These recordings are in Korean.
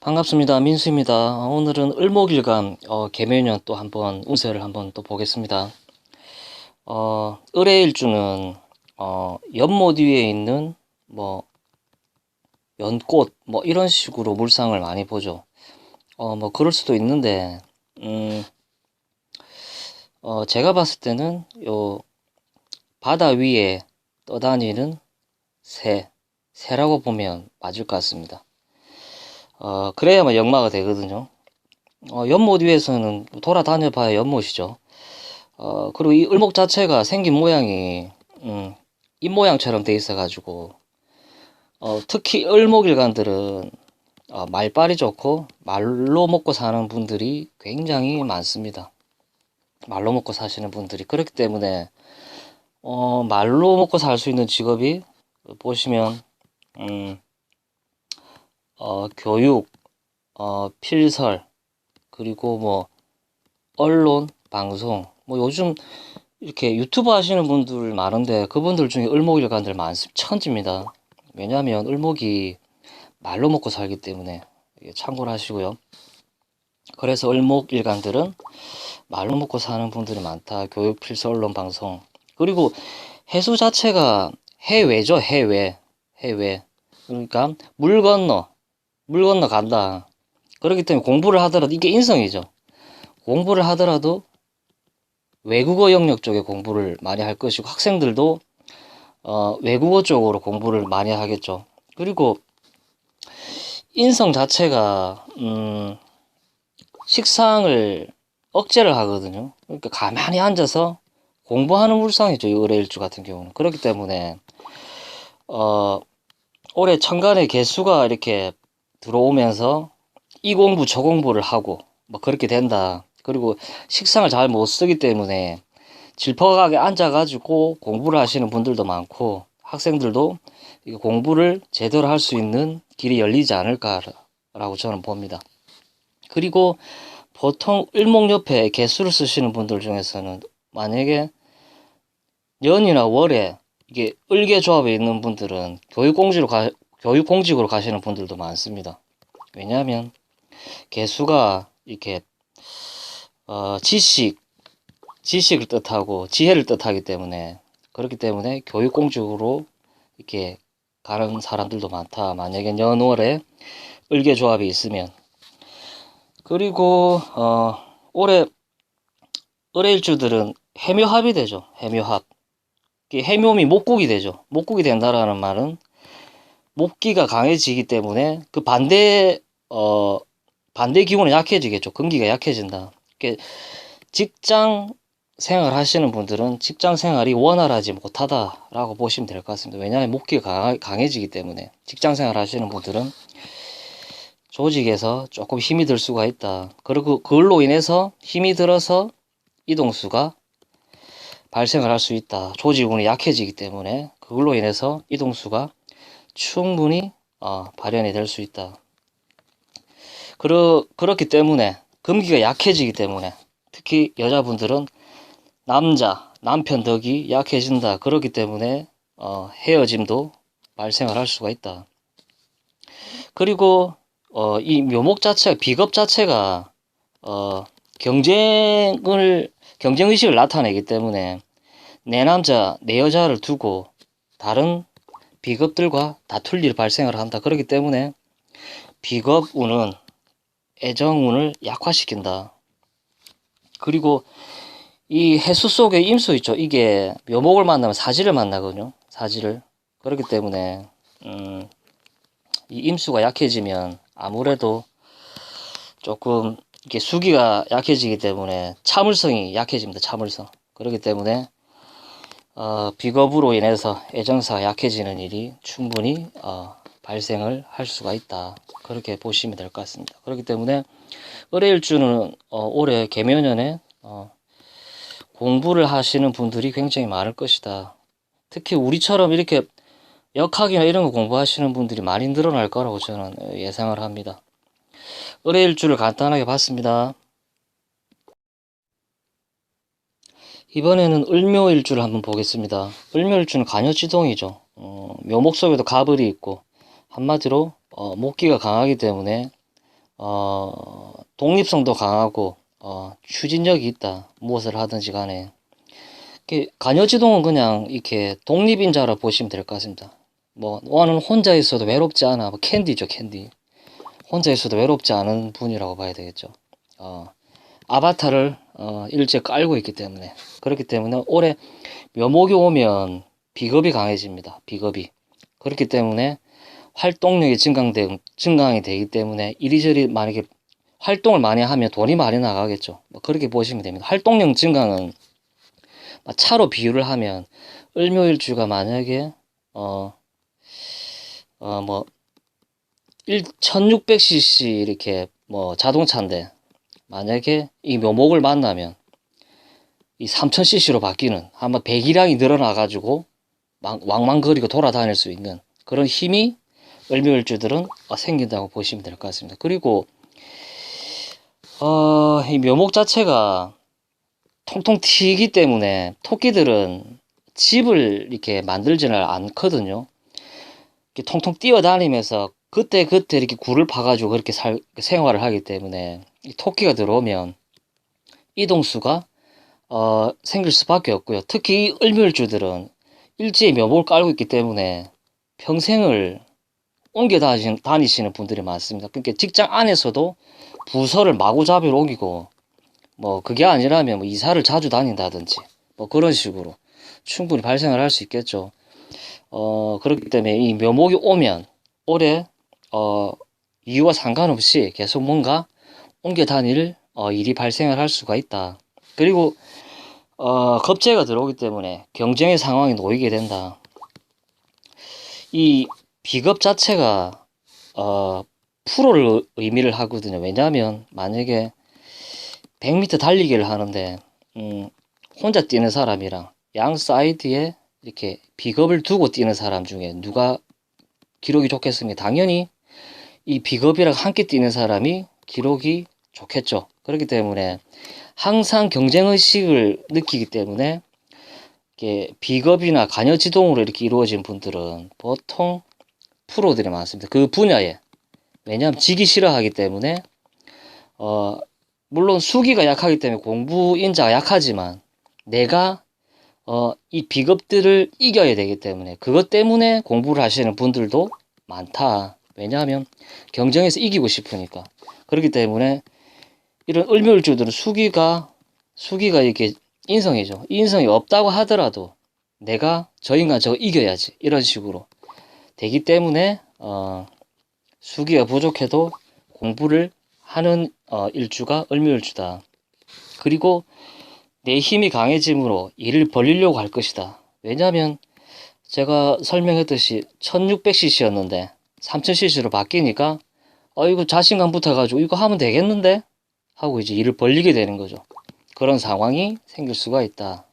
반갑습니다. 민수입니다. 오늘은 을목일간 개묘년 또 한번 운세를 한번 또 보겠습니다. 을의 일주는 연못 위에 있는 뭐 연꽃 뭐 이런 식으로 물상을 많이 보죠. 뭐 그럴 수도 있는데 제가 봤을 때는 요 바다 위에 떠다니는 새라고 보면 맞을 것 같습니다. 그래야만 역마가 되거든요. 연못 위에서는 돌아다녀 봐야 연못이죠. 그리고 이 을목 자체가 생긴 모양이, 입 모양처럼 돼 있어가지고, 특히 을목일간들은, 말빨이 좋고, 말로 먹고 사는 분들이 굉장히 많습니다. 말로 먹고 사시는 분들이. 그렇기 때문에, 말로 먹고 살 수 있는 직업이, 보시면, 교육, 필설, 그리고 뭐, 언론, 방송, 뭐 요즘 이렇게 유튜브 하시는 분들 많은데 그분들 중에 을목일간들 많습니다. 천지입니다. 왜냐하면 을목이 말로 먹고 살기 때문에 참고를 하시고요. 그래서 을목일간들은 말로 먹고 사는 분들이 많다. 교육, 필수, 언론, 방송. 그리고 해수 자체가 해외죠. 해외. 그러니까 물 건너 간다. 그렇기 때문에 공부를 하더라도 이게 인성이죠. 공부를 하더라도 외국어 영역 쪽에 공부를 많이 할 것이고 학생들도 외국어 쪽으로 공부를 많이 하겠죠. 그리고 인성 자체가 식상을 억제를 하거든요. 그러니까 가만히 앉아서 공부하는 물상이죠. 이 을의일주 같은 경우는. 그렇기 때문에 올해 천간의 개수가 이렇게 들어오면서 이 공부 저 공부를 하고 뭐 그렇게 된다. 그리고 식상을 잘 못 쓰기 때문에 질퍽하게 앉아가지고 공부를 하시는 분들도 많고 학생들도 공부를 제대로 할 수 있는 길이 열리지 않을까라고 저는 봅니다. 그리고 보통 을목 옆에 개수를 쓰시는 분들 중에서는 만약에 년이나 월에 이게 을개 조합에 있는 분들은 교육공직으로 가시는 분들도 많습니다. 왜냐하면 개수가 이렇게 지식을 뜻하고 지혜를 뜻하기 때문에 그렇기 때문에 교육공직으로 이렇게 가는 사람들도 많다. 만약에 연월에 을개조합이 있으면. 그리고 올해 을의일주들은 해묘합이 되죠. 해묘합. 해묘음이 목국이 되죠. 목국이 된다라는 말은 목기가 강해지기 때문에 그 반대 기운은 약해지겠죠. 금기가 약해진다. 직장 생활 하시는 분들은 직장 생활이 원활하지 못하다라고 보시면 될 것 같습니다. 왜냐하면 목기가 강해지기 때문에 직장 생활 하시는 분들은 조직에서 조금 힘이 들 수가 있다. 그리고 그걸로 인해서 힘이 들어서 이동수가 발생을 할 수 있다. 조직운이 약해지기 때문에 그걸로 인해서 이동수가 충분히 발현이 될 수 있다. 그렇기 때문에 금기가 약해지기 때문에 특히 여자분들은 남편 덕이 약해진다. 그렇기 때문에 헤어짐도 발생을 할 수가 있다. 그리고 이 묘목 자체가 비겁 자체가 경쟁의식을 나타내기 때문에 내 남자 내 여자를 두고 다른 비겁들과 다툴 일 발생을 한다. 그렇기 때문에 비겁운은 애정운을 약화시킨다. 그리고 이 해수 속에 임수 있죠. 이게 묘목을 만나면 사지를 만나거든요. 사지를. 그렇기 때문에 이 임수가 약해지면 아무래도 조금 이게 수기가 약해지기 때문에 참을성이 약해집니다. 참을성. 그렇기 때문에 비겁으로 인해서 애정사가 약해지는 일이 충분히 발생을 할 수가 있다. 그렇게 보시면 될 것 같습니다. 그렇기 때문에 을의일주는 올해 개묘년에 공부를 하시는 분들이 굉장히 많을 것이다. 특히 우리처럼 이렇게 역학이나 이런 거 공부하시는 분들이 많이 늘어날 거라고 저는 예상을 합니다. 을의일주를 간단하게 봤습니다. 이번에는 을묘일주를 한번 보겠습니다. 을묘일주는 간여지동이죠. 묘목 속에도 가불이 있고 한마디로 목기가 강하기 때문에 독립성도 강하고 추진력이 있다. 무엇을 하든지 간에. 간여지동은 그냥 이렇게 독립인자라 보시면 될 것 같습니다. 뭐 너는 혼자 있어도 외롭지 않아. 뭐 캔디죠, 캔디. 혼자 있어도 외롭지 않은 분이라고 봐야 되겠죠. 아바타를 일찍 깔고 있기 때문에. 그렇기 때문에 올해 묘목이 오면 비겁이 강해집니다. 비겁이. 그렇기 때문에 활동력이 증강이 되기 때문에 이리저리 만약에 활동을 많이 하면 돈이 많이 나가겠죠. 뭐 그렇게 보시면 됩니다. 활동력 증강은 차로 비유를 하면 을묘일주가 만약에 뭐 1600cc 이렇게 뭐 자동차인데 만약에 이 묘목을 만나면 이 3000cc로 바뀌는 한번 배기량이 늘어나 가지고 왕왕거리고 돌아다닐 수 있는 그런 힘이 을묘일주들은 생긴다고 보시면 될 것 같습니다. 그리고 이 묘목 자체가 통통 튀기 때문에 토끼들은 집을 이렇게 만들지는 않거든요. 이렇게 통통 뛰어다니면서 그때그때 이렇게 굴을 파가지고 그렇게 생활을 하기 때문에 이 토끼가 들어오면 이동수가 생길 수밖에 없고요. 특히 이 을묘일주들은 일제히 묘목을 깔고 있기 때문에 평생을 옮겨 다니시는 분들이 많습니다. 그러니까 직장 안에서도 부서를 마구잡이로 옮기고 뭐 그게 아니라면 뭐 이사를 자주 다닌다든지 뭐 그런 식으로 충분히 발생을 할 수 있겠죠. 그렇기 때문에 이 묘목이 오면 올해 이유와 상관없이 계속 뭔가 옮겨 다닐 일이 발생을 할 수가 있다. 그리고 겁재가 들어오기 때문에 경쟁의 상황이 놓이게 된다. 이 비겁 자체가 프로를 의미를 하거든요. 왜냐하면 만약에 100m 달리기를 하는데 혼자 뛰는 사람이랑 양 사이드에 이렇게 비겁을 두고 뛰는 사람 중에 누가 기록이 좋겠습니까? 당연히 이 비겁이랑 함께 뛰는 사람이 기록이 좋겠죠. 그렇기 때문에 항상 경쟁의식을 느끼기 때문에 이렇게 비겁이나 간여지동으로 이렇게 이루어진 분들은 보통 프로들이 많습니다. 그 분야에. 왜냐하면 지기 싫어하기 때문에 물론 수기가 약하기 때문에 공부 인자가 약하지만 내가 이 비겁들을 이겨야 되기 때문에 그것 때문에 공부를 하시는 분들도 많다. 왜냐하면 경쟁에서 이기고 싶으니까. 그렇기 때문에 이런 을묘일주들은 수기가 이렇게 인성이죠. 인성이 없다고 하더라도 내가 저 인간 저거 이겨야지 이런 식으로 되기 때문에 수기가 부족해도 공부를 하는 일주가 을묘일주다. 그리고 내 힘이 강해짐으로 일을 벌리려고 할 것이다. 왜냐하면 제가 설명했듯이 1600cc였는데 3000cc로 바뀌니까 이거 자신감 붙어가지고 이거 하면 되겠는데? 하고 이제 일을 벌리게 되는 거죠. 그런 상황이 생길 수가 있다.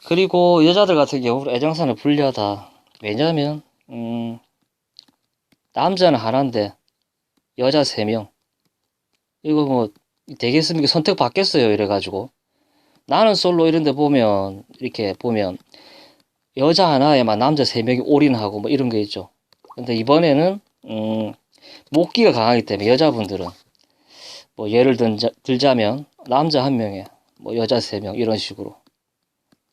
그리고 여자들 같은 경우는 애정산을 불리하다. 왜냐하면 남자는 하나인데 여자 3명 이거 뭐 되겠습니까? 선택 받겠어요 이래가지고 나는 솔로 이런데 보면 이렇게 보면 여자 하나에만 남자 3명이 올인하고 뭐 이런 게 있죠. 근데 이번에는 목기가 강하기 때문에 여자분들은 뭐 예를 들자면 남자 1명에 뭐 여자 3명 이런 식으로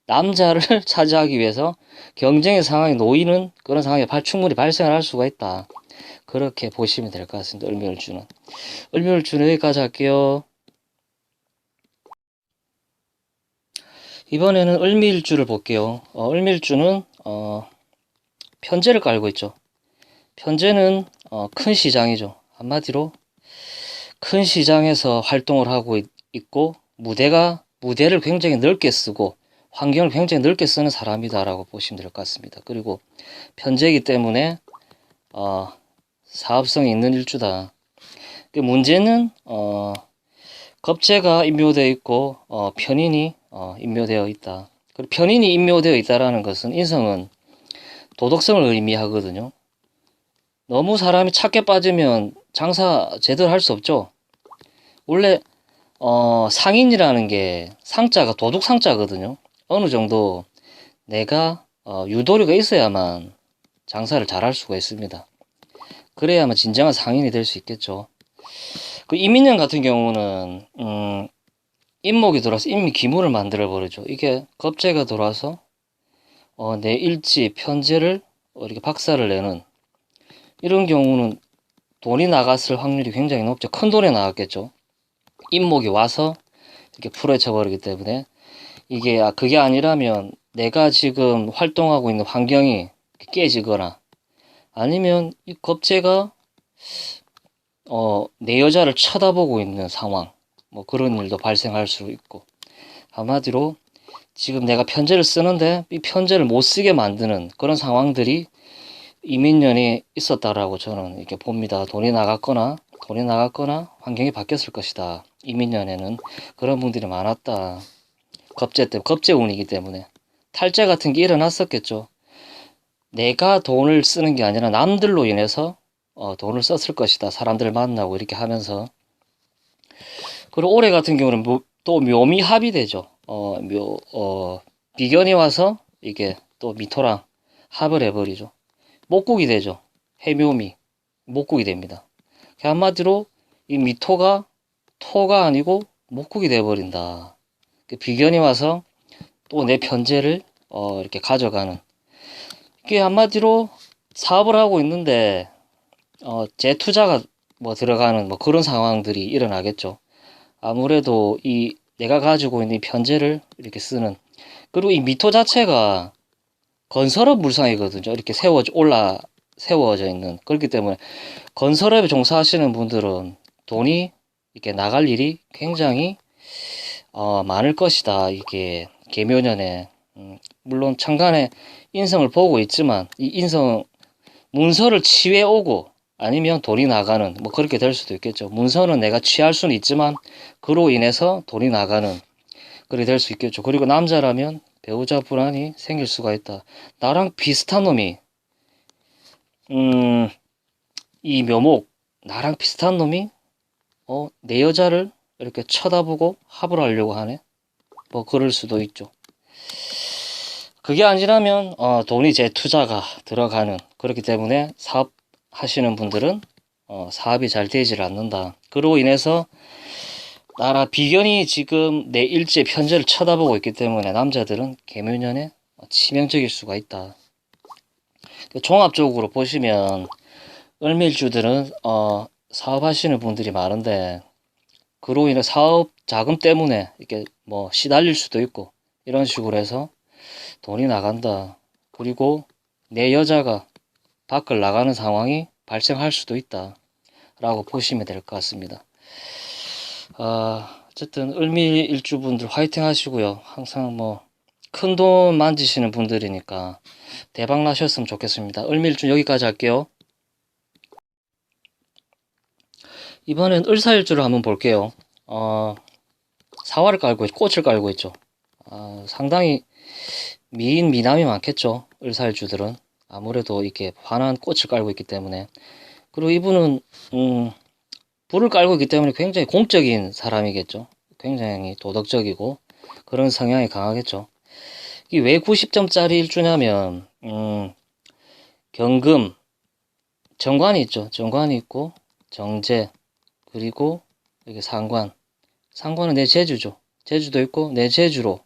남자를 차지하기 위해서 경쟁의 상황에 놓이는 그런 상황이 충분히 발생을 할 수가 있다. 그렇게 보시면 될 것 같습니다. 을묘일주는. 을묘일주는 여기까지 할게요. 이번에는 을미일주를 볼게요. 을미일주는 편제를 깔고 있죠. 편제는 큰 시장이죠. 한마디로 큰 시장에서 활동을 하고 있고 무대를 굉장히 넓게 쓰고 환경을 굉장히 넓게 쓰는 사람이다라고 보시면 될 것 같습니다. 그리고 편제이기 때문에 사업성이 있는 일주다. 문제는 겁재가 임묘되어 있고 편인이 임묘되어 있다. 그리고 편인이 임묘되어 있다라는 것은 인성은 도덕성을 의미하거든요. 너무 사람이 착해 빠지면 장사 제대로 할 수 없죠. 원래 상인이라는 게 상자가 도둑 상자거든요. 어느 정도 내가 유도리가 있어야만 장사를 잘 할 수가 있습니다. 그래야만 진정한 상인이 될 수 있겠죠. 그 이민년 같은 경우는 인목이 돌아서 인미 기물을 만들어 버리죠. 이게 겁재가 돌아서 내 일지 편제를 이렇게 박살을 내는 이런 경우는 돈이 나갔을 확률이 굉장히 높죠. 큰 돈이 나갔겠죠. 인목이 와서 이렇게 풀어쳐 버리기 때문에 이게 그게 아니라면 내가 지금 활동하고 있는 환경이 깨지거나 아니면 이 겁재가 내 여자를 쳐다보고 있는 상황 뭐 그런 일도 발생할 수 있고 한마디로 지금 내가 편제를 쓰는데 이 편제를 못 쓰게 만드는 그런 상황들이 이민년이 있었다라고 저는 이렇게 봅니다. 돈이 나갔거나 환경이 바뀌었을 것이다. 이민년에는 그런 분들이 많았다. 겁재운이기 때문에 탈재 같은 게 일어났었겠죠. 내가 돈을 쓰는 게 아니라 남들로 인해서 돈을 썼을 것이다. 사람들 만나고 이렇게 하면서. 그리고 올해 같은 경우는 또 묘미 합이 되죠. 비견이 와서 이게 또 미토랑 합을 해버리죠. 목국이 되죠. 해묘미 목국이 됩니다. 한마디로 이 미토가 토가 아니고 목국이 돼버린다. 비견이 와서 또 내 편제를 이렇게 가져가는. 이게 한마디로 사업을 하고 있는데 재투자가 뭐 들어가는 뭐 그런 상황들이 일어나겠죠. 아무래도 이 내가 가지고 있는 이 편제를 이렇게 쓰는. 그리고 이 미토 자체가 건설업 물상이거든요. 이렇게 세워져 있는. 그렇기 때문에 건설업에 종사하시는 분들은 돈이 이렇게 나갈 일이 굉장히 많을 것이다. 이게 계묘년에 물론 천간에 인성을 보고 있지만 이 인성 문서를 취해 오고 아니면 돈이 나가는 뭐 그렇게 될 수도 있겠죠. 문서는 내가 취할 수는 있지만 그로 인해서 돈이 나가는 그렇게 될 수 있겠죠. 그리고 남자라면 배우자 불안이 생길 수가 있다. 나랑 비슷한 놈이 이 묘목 나랑 비슷한 놈이 내 여자를 이렇게 쳐다보고 합을 하려고 하네. 뭐 그럴 수도 있죠. 그게 아니라면 돈이 재투자가 들어가는 그렇기 때문에 사업 하시는 분들은 사업이 잘 되질 않는다. 그로 인해서 나라 비견이 지금 내 일지의 편제를 쳐다보고 있기 때문에 남자들은 계묘년에 치명적일 수가 있다. 종합적으로 보시면 을밀주들은 사업하시는 분들이 많은데 그로 인해 사업 자금 때문에 이렇게 뭐 시달릴 수도 있고 이런 식으로 해서 돈이 나간다. 그리고 내 여자가 밖을 나가는 상황이 발생할 수도 있다. 라고 보시면 될 것 같습니다. 어쨌든 을밀일주분들 화이팅 하시고요. 항상 뭐 큰 돈 만지시는 분들이니까 대박 나셨으면 좋겠습니다. 을밀일주 여기까지 할게요. 이번엔 을사일주를 한번 볼게요. 사활을 깔고 꽃을 깔고 있죠. 상당히 미남이 많겠죠. 을사일주들은 아무래도 이렇게 환한 꽃을 깔고 있기 때문에. 그리고 이분은 불을 깔고 있기 때문에 굉장히 공적인 사람이겠죠. 굉장히 도덕적이고 그런 성향이 강하겠죠. 이게 왜 90점짜리 일주냐면 경금, 정관이 있죠. 정관이 있고 정제, 그리고 여기 상관. 상관은 내 재주죠. 재주도 있고 내 재주로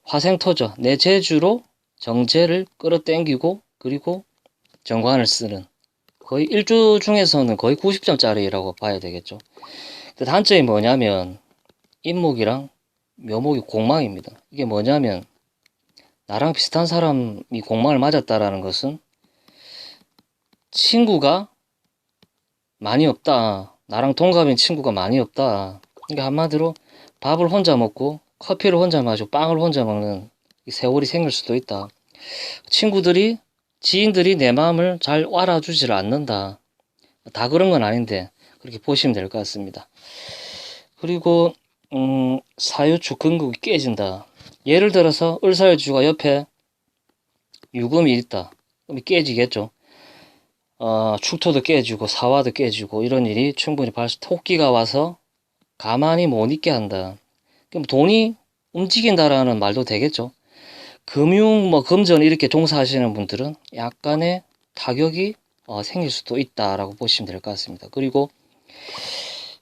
화생토죠. 내 재주로 정제를 끌어당기고 그리고 정관을 쓰는 거의 일주 중에서는 거의 90점짜리라고 봐야 되겠죠. 단점이 뭐냐면 인목이랑 묘목이 공망입니다. 이게 뭐냐면 나랑 비슷한 사람이 공망을 맞았다라는 것은 친구가 많이 없다. 나랑 동갑인 친구가 많이 없다. 그러니까 한마디로 밥을 혼자 먹고 커피를 혼자 마시고 빵을 혼자 먹는 세월이 생길 수도 있다. 지인들이 내 마음을 잘 알아주질 않는다. 다 그런 건 아닌데 그렇게 보시면 될 것 같습니다. 그리고 사유축 근국이 깨진다. 예를 들어서 을사유주가 옆에 유금이 있다. 그럼 깨지겠죠. 축토도 깨지고 사화도 깨지고 이런 일이 충분히 토끼가 와서 가만히 못 있게 한다. 그럼 돈이 움직인다라는 말도 되겠죠. 금전 이렇게 종사하시는 분들은 약간의 타격이 생길 수도 있다라고 보시면 될 것 같습니다. 그리고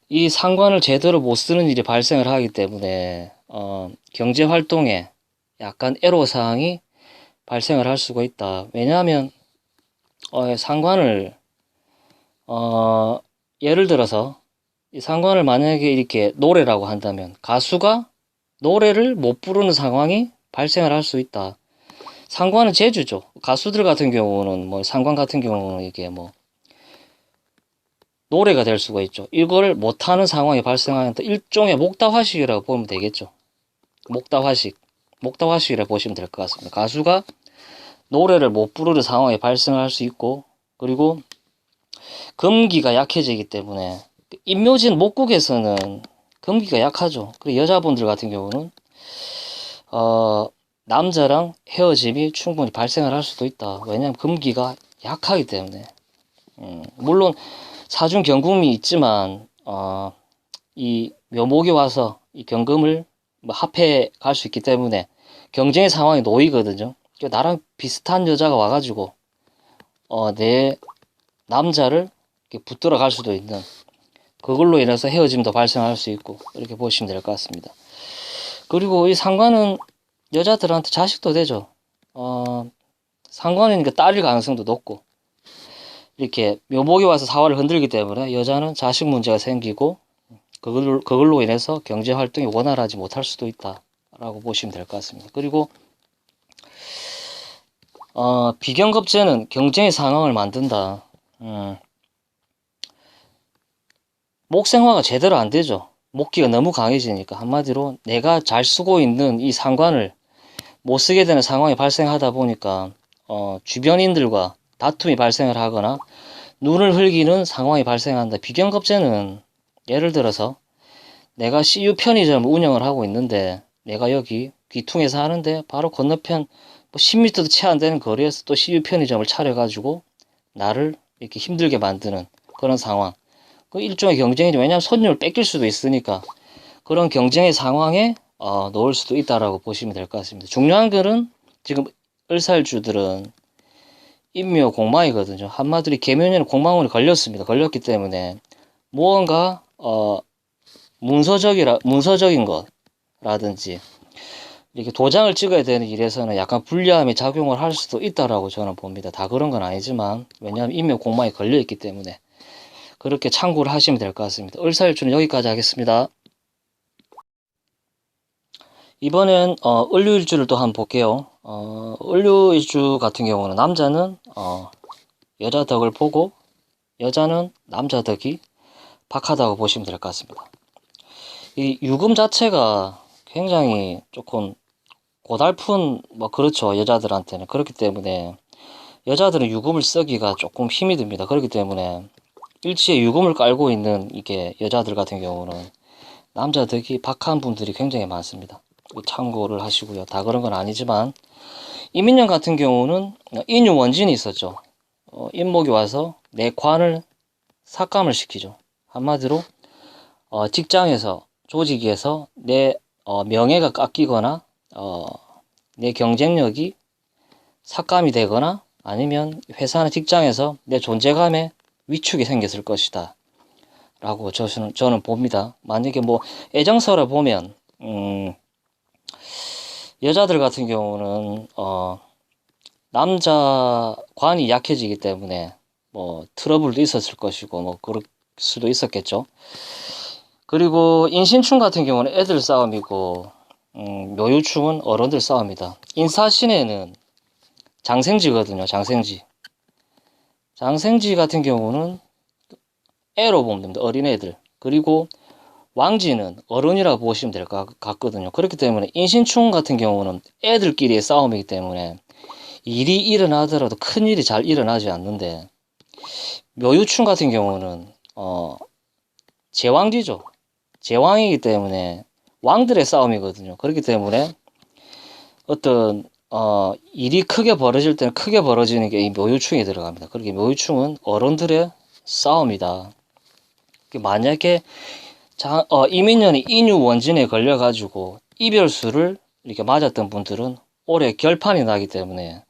이 상관을 제대로 못 쓰는 일이 발생을 하기 때문에 경제 활동에 약간 애로사항이 발생을 할 수가 있다. 왜냐하면 상관을 예를 들어서 이 상관을 만약에 이렇게 노래라고 한다면 가수가 노래를 못 부르는 상황이 발생을 할 수 있다. 상관은 재주죠. 가수들 같은 경우는 뭐 상관 같은 경우는 이게 뭐 노래가 될 수가 있죠. 이걸 못하는 상황이 발생하는 일종의 목다화식이라고 보면 되겠죠. 목다화식이라고 보시면 될 것 같습니다. 가수가 노래를 못 부르는 상황이 발생할 수 있고, 그리고 금기가 약해지기 때문에 임묘진 목국에서는 금기가 약하죠. 그리고 여자분들 같은 경우는 남자랑 헤어짐이 충분히 발생을 할 수도 있다. 왜냐하면 금기가 약하기 때문에. 물론 사중 경금이 있지만 이 묘목이 와서 이 경금을 뭐 합해 갈 수 있기 때문에 경쟁의 상황이 놓이거든요. 나랑 비슷한 여자가 와가지고 내 남자를 붙들어 갈 수도 있는, 그걸로 인해서 헤어짐도 발생할 수 있고, 이렇게 보시면 될 것 같습니다. 그리고 이 상관은 여자들한테 자식도 되죠. 상관이니까 딸일 가능성도 높고, 이렇게 묘목이 와서 사활을 흔들기 때문에 여자는 자식 문제가 생기고, 그걸로 인해서 경제 활동이 원활하지 못할 수도 있다라고 보시면 될 것 같습니다. 그리고 비경겁제는 경쟁의 상황을 만든다. 목생화가 제대로 안 되죠. 목기가 너무 강해지니까. 한마디로 내가 잘 쓰고 있는 이 상관을 못 쓰게 되는 상황이 발생하다 보니까 주변인들과 다툼이 발생을 하거나 눈을 흘기는 상황이 발생한다. 비경겁제는 예를 들어서 내가 CU 편의점을 운영을 하고 있는데 내가 여기 귀퉁에서 하는데 바로 건너편 뭐 10m도 채 안 되는 거리에서 또 CU 편의점을 차려가지고 나를 이렇게 힘들게 만드는 그런 상황. 그 일종의 경쟁이죠. 왜냐하면 손님을 뺏길 수도 있으니까 그런 경쟁의 상황에 놓을 수도 있다라고 보시면 될 것 같습니다. 중요한 거는 지금 을살주들은 인묘 공망이거든요. 한마디로 계면에는 공망운이 걸렸습니다. 걸렸기 때문에 무언가 문서적인 것라든지 이렇게 도장을 찍어야 되는 일에서는 약간 불리함이 작용을 할 수도 있다라고 저는 봅니다. 다 그런 건 아니지만 왜냐하면 인묘 공망이 걸려 있기 때문에 그렇게 참고를 하시면 될 것 같습니다. 을사일주는 여기까지 하겠습니다. 이번엔 을류일주를 또 한번 볼게요. 을류일주 같은 경우는 남자는 여자 덕을 보고 여자는 남자 덕이 박하다고 보시면 될 것 같습니다. 이 유금 자체가 굉장히 조금 고달픈 뭐 그렇죠. 여자들한테는. 그렇기 때문에 여자들은 유금을 쓰기가 조금 힘이 듭니다. 그렇기 때문에 일치에 유금을 깔고 있는 이게 여자들 같은 경우는 남자 덕이 박한 분들이 굉장히 많습니다. 참고를 하시고요. 다 그런 건 아니지만 이민년 같은 경우는 인유원진이 있었죠. 인목이 와서 내 관을 삭감을 시키죠. 한마디로 직장에서 조직에서 내 명예가 깎이거나 내 경쟁력이 삭감이 되거나 아니면 회사나 직장에서 내 존재감에 위축이 생겼을 것이다 라고 저는 봅니다. 만약에 뭐 애정서를 보면 여자들 같은 경우는 남자 관이 약해지기 때문에 뭐 트러블도 있었을 것이고 뭐 그럴 수도 있었겠죠. 그리고 인신충 같은 경우는 애들 싸움이고 묘유충은 어른들 싸움이다. 인사신에는 장생지거든요. 장생지 같은 경우는 애로 보면 됩니다. 어린애들. 그리고 왕지는 어른이라고 보시면 될 것 같거든요. 그렇기 때문에 인신충 같은 경우는 애들끼리의 싸움이기 때문에 일이 일어나더라도 큰 일이 잘 일어나지 않는데 묘유충 같은 경우는 제왕지죠. 제왕이기 때문에 왕들의 싸움이거든요. 그렇기 때문에 어떤 일이 크게 벌어질 때는 크게 벌어지는 게 이 묘유충이 들어갑니다. 그렇게 묘유충은 어른들의 싸움이다. 만약에 이민년이 인유원진에 걸려가지고 이별수를 이렇게 맞았던 분들은 올해 결판이 나기 때문에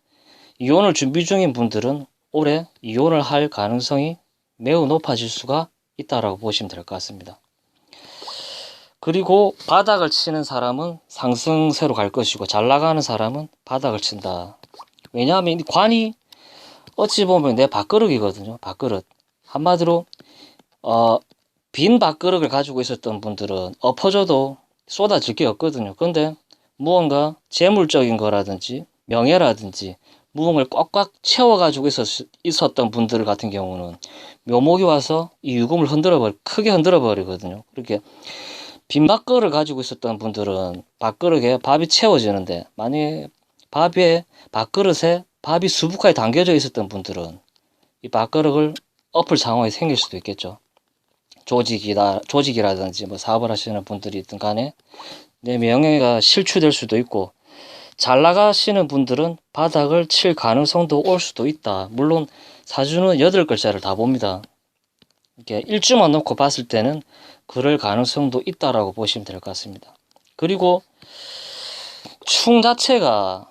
이혼을 준비 중인 분들은 올해 이혼을 할 가능성이 매우 높아질 수가 있다라고 보시면 될 것 같습니다. 그리고 바닥을 치는 사람은 상승세로 갈 것이고 잘 나가는 사람은 바닥을 친다. 왜냐하면 이 관이 어찌 보면 내 밥그릇이거든요. 밥그릇. 한마디로 빈 밥그릇을 가지고 있었던 분들은 엎어져도 쏟아질 게 없거든요. 근데 무언가 재물적인 거라든지 명예라든지 무언가를 꽉꽉 채워가지고 있었던 분들 같은 경우는 묘목이 와서 이 유금을 크게 흔들어 버리거든요. 그렇게 빈 밥그릇을 가지고 있었던 분들은 밥그릇에 밥이 채워지는데, 만약에 밥그릇에 밥이 수북하게 담겨져 있었던 분들은 이 밥그릇을 엎을 상황이 생길 수도 있겠죠. 조직이라든지 뭐 사업을 하시는 분들이 있든 간에 내 명예가 실추될 수도 있고, 잘 나가시는 분들은 바닥을 칠 가능성도 올 수도 있다. 물론 사주는 8글자를 다 봅니다. 이렇게 일주만 놓고 봤을 때는 그럴 가능성도 있다라고 보시면 될 것 같습니다. 그리고 충 자체가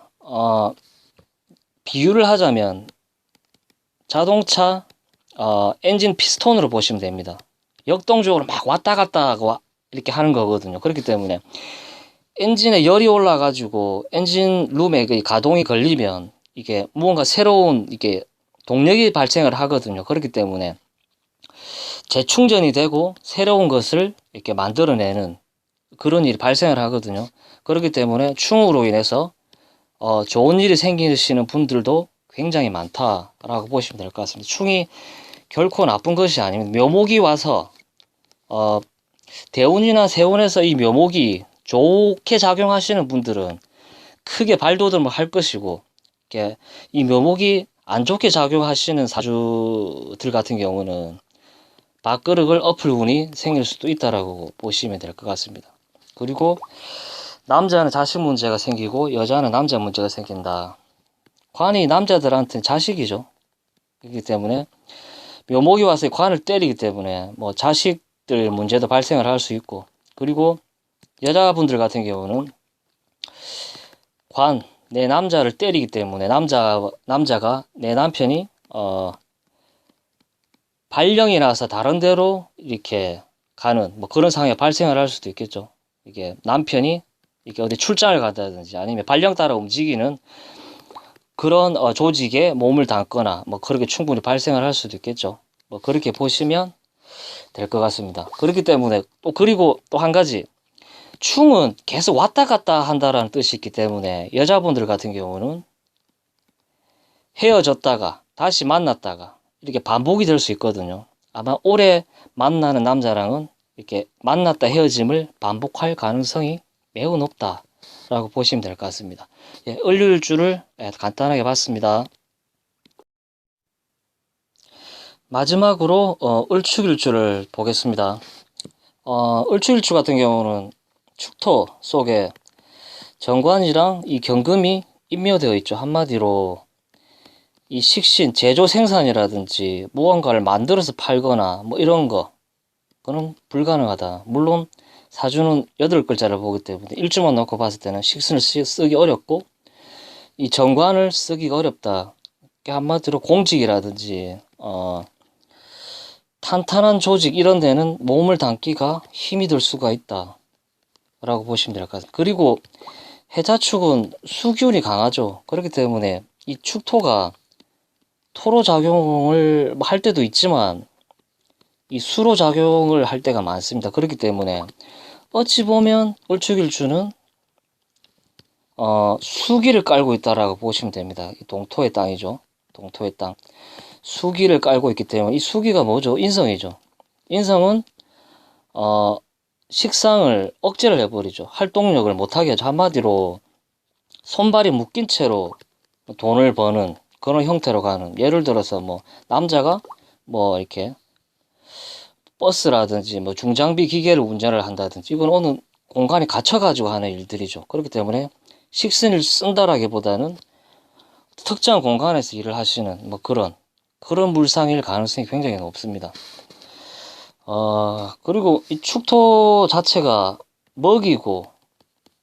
비유를 하자면 자동차 엔진 피스톤으로 보시면 됩니다. 역동적으로 막 왔다 갔다 하고 이렇게 하는 거거든요. 그렇기 때문에 엔진에 열이 올라가지고 엔진 룸에 가동이 걸리면 이게 무언가 새로운 이게 동력이 발생을 하거든요. 그렇기 때문에 재충전이 되고 새로운 것을 이렇게 만들어내는 그런 일이 발생을 하거든요. 그렇기 때문에 충으로 인해서 좋은 일이 생기시는 분들도 굉장히 많다라고 보시면 될 것 같습니다. 충이 결코 나쁜 것이 아닙니다. 묘목이 와서 대운이나 세운에서 이 묘목이 좋게 작용하시는 분들은 크게 발돋움을 할 것이고, 이렇게 이 묘목이 안 좋게 작용하시는 사주들 같은 경우는 밥그릇을 엎을 운이 생길 수도 있다라고 보시면 될 것 같습니다. 그리고 남자는 자식 문제가 생기고 여자는 남자 문제가 생긴다. 관이 남자들한테는 자식이죠. 그렇기 때문에 묘목이 와서 관을 때리기 때문에 뭐 자식들 문제도 발생을 할 수 있고, 그리고 여자분들 같은 경우는 내 남자를 때리기 때문에 남자가 내 남편이 발령이 나서 다른 데로 이렇게 가는 뭐 그런 상황이 발생을 할 수도 있겠죠. 이게 남편이 이렇게 어디 출장을 간다든지 아니면 발령 따라 움직이는 그런 조직에 몸을 담거나 뭐 그렇게 충분히 발생을 할 수도 있겠죠. 뭐 그렇게 보시면 될 것 같습니다. 그렇기 때문에 그리고 또 한 가지, 충은 계속 왔다 갔다 한다라는 뜻이 있기 때문에 여자분들 같은 경우는 헤어졌다가 다시 만났다가 이렇게 반복이 될 수 있거든요. 아마 오래 만나는 남자랑은 이렇게 만났다 헤어짐을 반복할 가능성이 매우 높다라고 보시면 될 것 같습니다. 예, 을류일주를 간단하게 봤습니다. 마지막으로 을축일주를 보겠습니다. 을축일주 같은 경우는 축토 속에 정관이랑 이 경금이 인묘되어 있죠. 한마디로 이 식신, 제조 생산이라든지 무언가를 만들어서 팔거나 뭐 이런 거, 그건 불가능하다. 물론 사주는 8글자를 보기 때문에 일주만 놓고 봤을 때는 식신을 쓰기 어렵고 이 정관을 쓰기가 어렵다. 한마디로 공직이라든지 탄탄한 조직 이런 데는 몸을 담기가 힘이 들 수가 있다 라고 보시면 될 것 같습니다. 그리고 해자축은 수기운이 강하죠. 그렇기 때문에 이 축토가 토로 작용을 할 때도 있지만 이 수로 작용을 할 때가 많습니다. 그렇기 때문에 어찌 보면 을축일주는 수기를 깔고 있다라고 보시면 됩니다. 동토의 땅이죠. 동토의 땅. 수기를 깔고 있기 때문에 이 수기가 뭐죠? 인성이죠. 인성은 식상을 억제를 해버리죠. 활동력을 못하게 하죠. 한마디로 손발이 묶인 채로 돈을 버는 그런 형태로 가는, 예를 들어서 뭐 남자가 뭐 이렇게 버스라든지 뭐 중장비 기계를 운전을 한다든지 이건 어느 공간에 갇혀가지고 하는 일들이죠. 그렇기 때문에 식신을 쓴다라기보다는 특정한 공간에서 일을 하시는 뭐 그런 물상일 가능성이 굉장히 높습니다. 그리고 이 축토 자체가 먹이고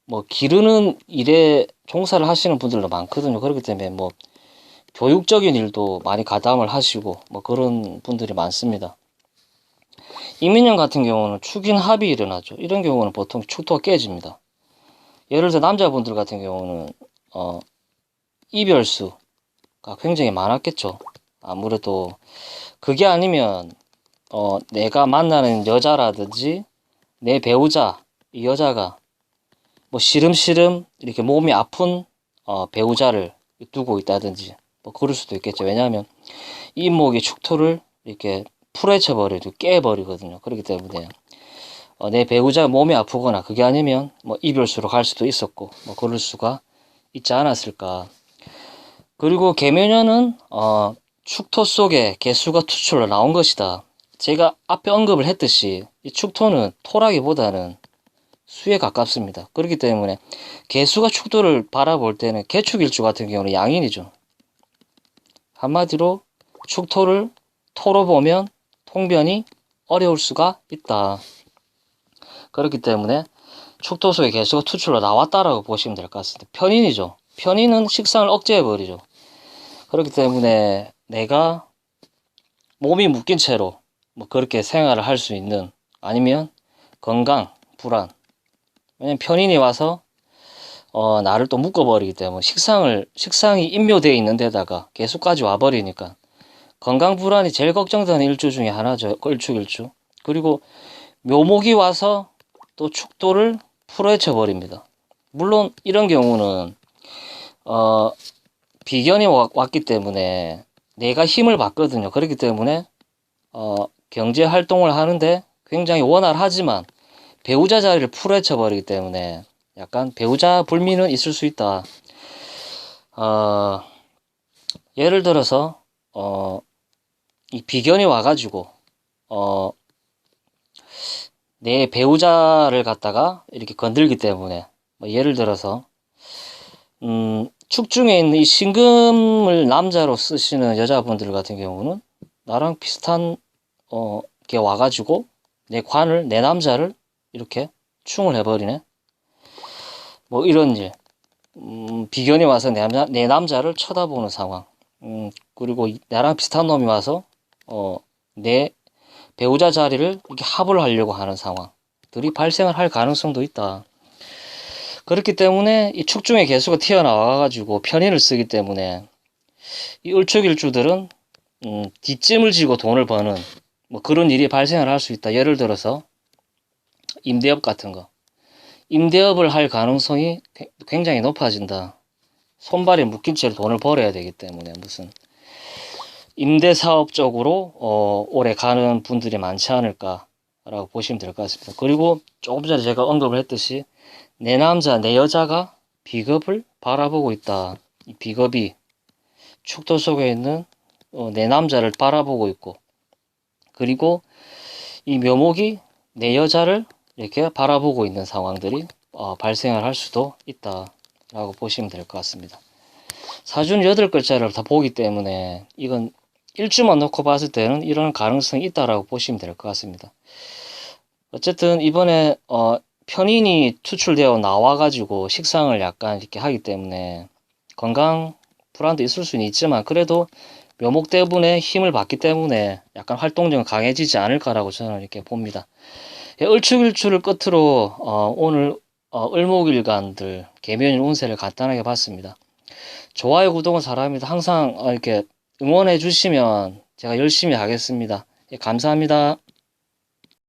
뭐 기르는 일에 종사를 하시는 분들도 많거든요. 그렇기 때문에 뭐 교육적인 일도 많이 가담을 하시고 뭐 그런 분들이 많습니다. 이민년 같은 경우는 축인합이 일어나죠. 이런 경우는 보통 축토가 깨집니다. 예를 들어 남자분들 같은 경우는 이별수가 굉장히 많았겠죠. 아무래도 그게 아니면 내가 만나는 여자라든지 내 배우자, 이 여자가 뭐 시름시름 이렇게 몸이 아픈 배우자를 두고 있다든지 뭐 그럴 수도 있겠죠. 왜냐하면 이목이 축토를 이렇게 풀어쳐버리고 깨버리거든요. 그렇기 때문에 내 배우자가 몸이 아프거나 그게 아니면 뭐 이별수로 갈 수도 있었고 뭐 그럴 수가 있지 않았을까. 그리고 계묘년은 축토 속에 개수가 투출로 나온 것이다. 제가 앞에 언급을 했듯이 이 축토는 토라기보다는 수에 가깝습니다. 그렇기 때문에 개수가 축토를 바라볼 때는 개축일주 같은 경우는 양인이죠. 한마디로 축토를 토로 보면 통변이 어려울 수가 있다. 그렇기 때문에 축토 속에 개수가 투출로 나왔다라고 보시면 될 것 같습니다. 편인이죠. 편인은 식상을 억제해버리죠. 그렇기 때문에 내가 몸이 묶인 채로 뭐 그렇게 생활을 할 수 있는, 아니면 건강, 불안. 왜냐면 편인이 와서 나를 또 묶어버리기 때문에 식상이 임묘되어 있는 데다가 개수까지 와버리니까 건강 불안이 제일 걱정되는 일주 중에 하나죠. 일축일주. 그리고 묘목이 와서 또 축토를 풀어헤쳐 버립니다. 물론 이런 경우는 비견이 왔기 때문에 내가 힘을 받거든요. 그렇기 때문에 경제 활동을 하는데 굉장히 원활하지만 배우자 자리를 풀어헤쳐 버리기 때문에 약간 배우자 불미는 있을 수 있다. 예를 들어서 이 비견이 와가지고 내 배우자를 갖다가 이렇게 건들기 때문에, 뭐 예를 들어서 축중에 있는 이 신금을 남자로 쓰시는 여자분들 같은 경우는 나랑 비슷한 게 와가지고 내 남자를 이렇게 충을 해버리네. 뭐 이런 일. 비견이 와서 내 남자를 쳐다보는 상황. 그리고 나랑 비슷한 놈이 와서 내 배우자 자리를 이렇게 합을 하려고 하는 상황들이 발생을 할 가능성도 있다. 그렇기 때문에 이 축중의 개수가 튀어나와가지고 편인을 쓰기 때문에 이 을축일주들은 뒷짐을 지고 돈을 버는 뭐 그런 일이 발생을 할 수 있다. 예를 들어서 임대업 같은 거. 임대업을 할 가능성이 굉장히 높아진다. 손발에 묶인 채로 돈을 벌어야 되기 때문에 무슨 임대사업 쪽으로 오래 가는 분들이 많지 않을까라고 보시면 될 것 같습니다. 그리고 조금 전에 제가 언급을 했듯이 내 남자, 내 여자가 비겁을 바라보고 있다. 이 비겁이 축토 속에 있는 내 남자를 바라보고 있고, 그리고 이 묘목이 내 여자를 이렇게 바라보고 있는 상황들이 발생을 할 수도 있다라고 보시면 될 것 같습니다. 사주는 8글자를 다 보기 때문에 이건 일주만 놓고 봤을 때는 이런 가능성이 있다라고 보시면 될 것 같습니다. 어쨌든 이번에 편인이 투출되어 나와가지고 식상을 약간 이렇게 하기 때문에 건강 불안도 있을 수는 있지만 그래도 묘목 때문에 힘을 받기 때문에 약간 활동력은 강해지지 않을까라고 저는 이렇게 봅니다. 을축일주를 끝으로 오늘 을목일간들 계묘년 운세를 간단하게 봤습니다. 좋아요, 구독은 사랑합니다. 항상 이렇게 응원해 주시면 제가 열심히 하겠습니다. 예, 감사합니다.